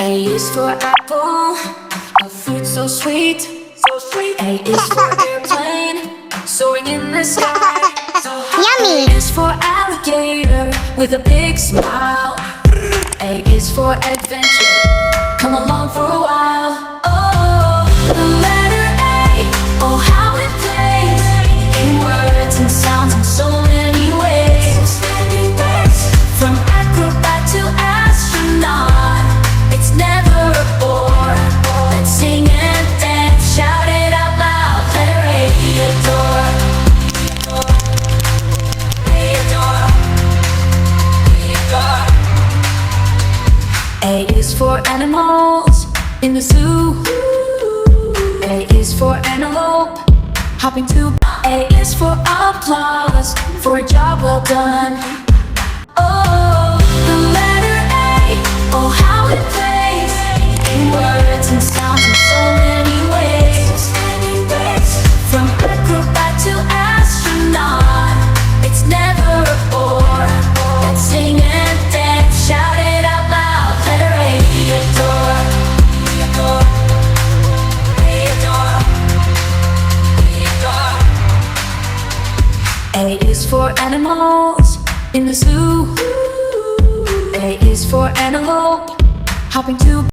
A is for apple, a fruit so sweet, so sweet. A is for airplane, soaring in the sky, so high. Yummy. A is for alligator with a big smile. A is for adventure, come along for a while. Oh, the letter A, oh how it plays in words and sounds in so many ways. From acrobat to astronaut, it's never a bore. Let's sing and dance, shout it out loud. Letter A, adore. A is for animals in the zoo. A is for antelope hopping to. A is for applause for a job well done. Oh, the letter A, oh how it plays in words and sounds in so many ways. From acrobat to astronaut, it's never a bore. Let's sing and dance, shout it out loud. Letter A, adore. A is for animals in the zoo. A is for antelope hopping to.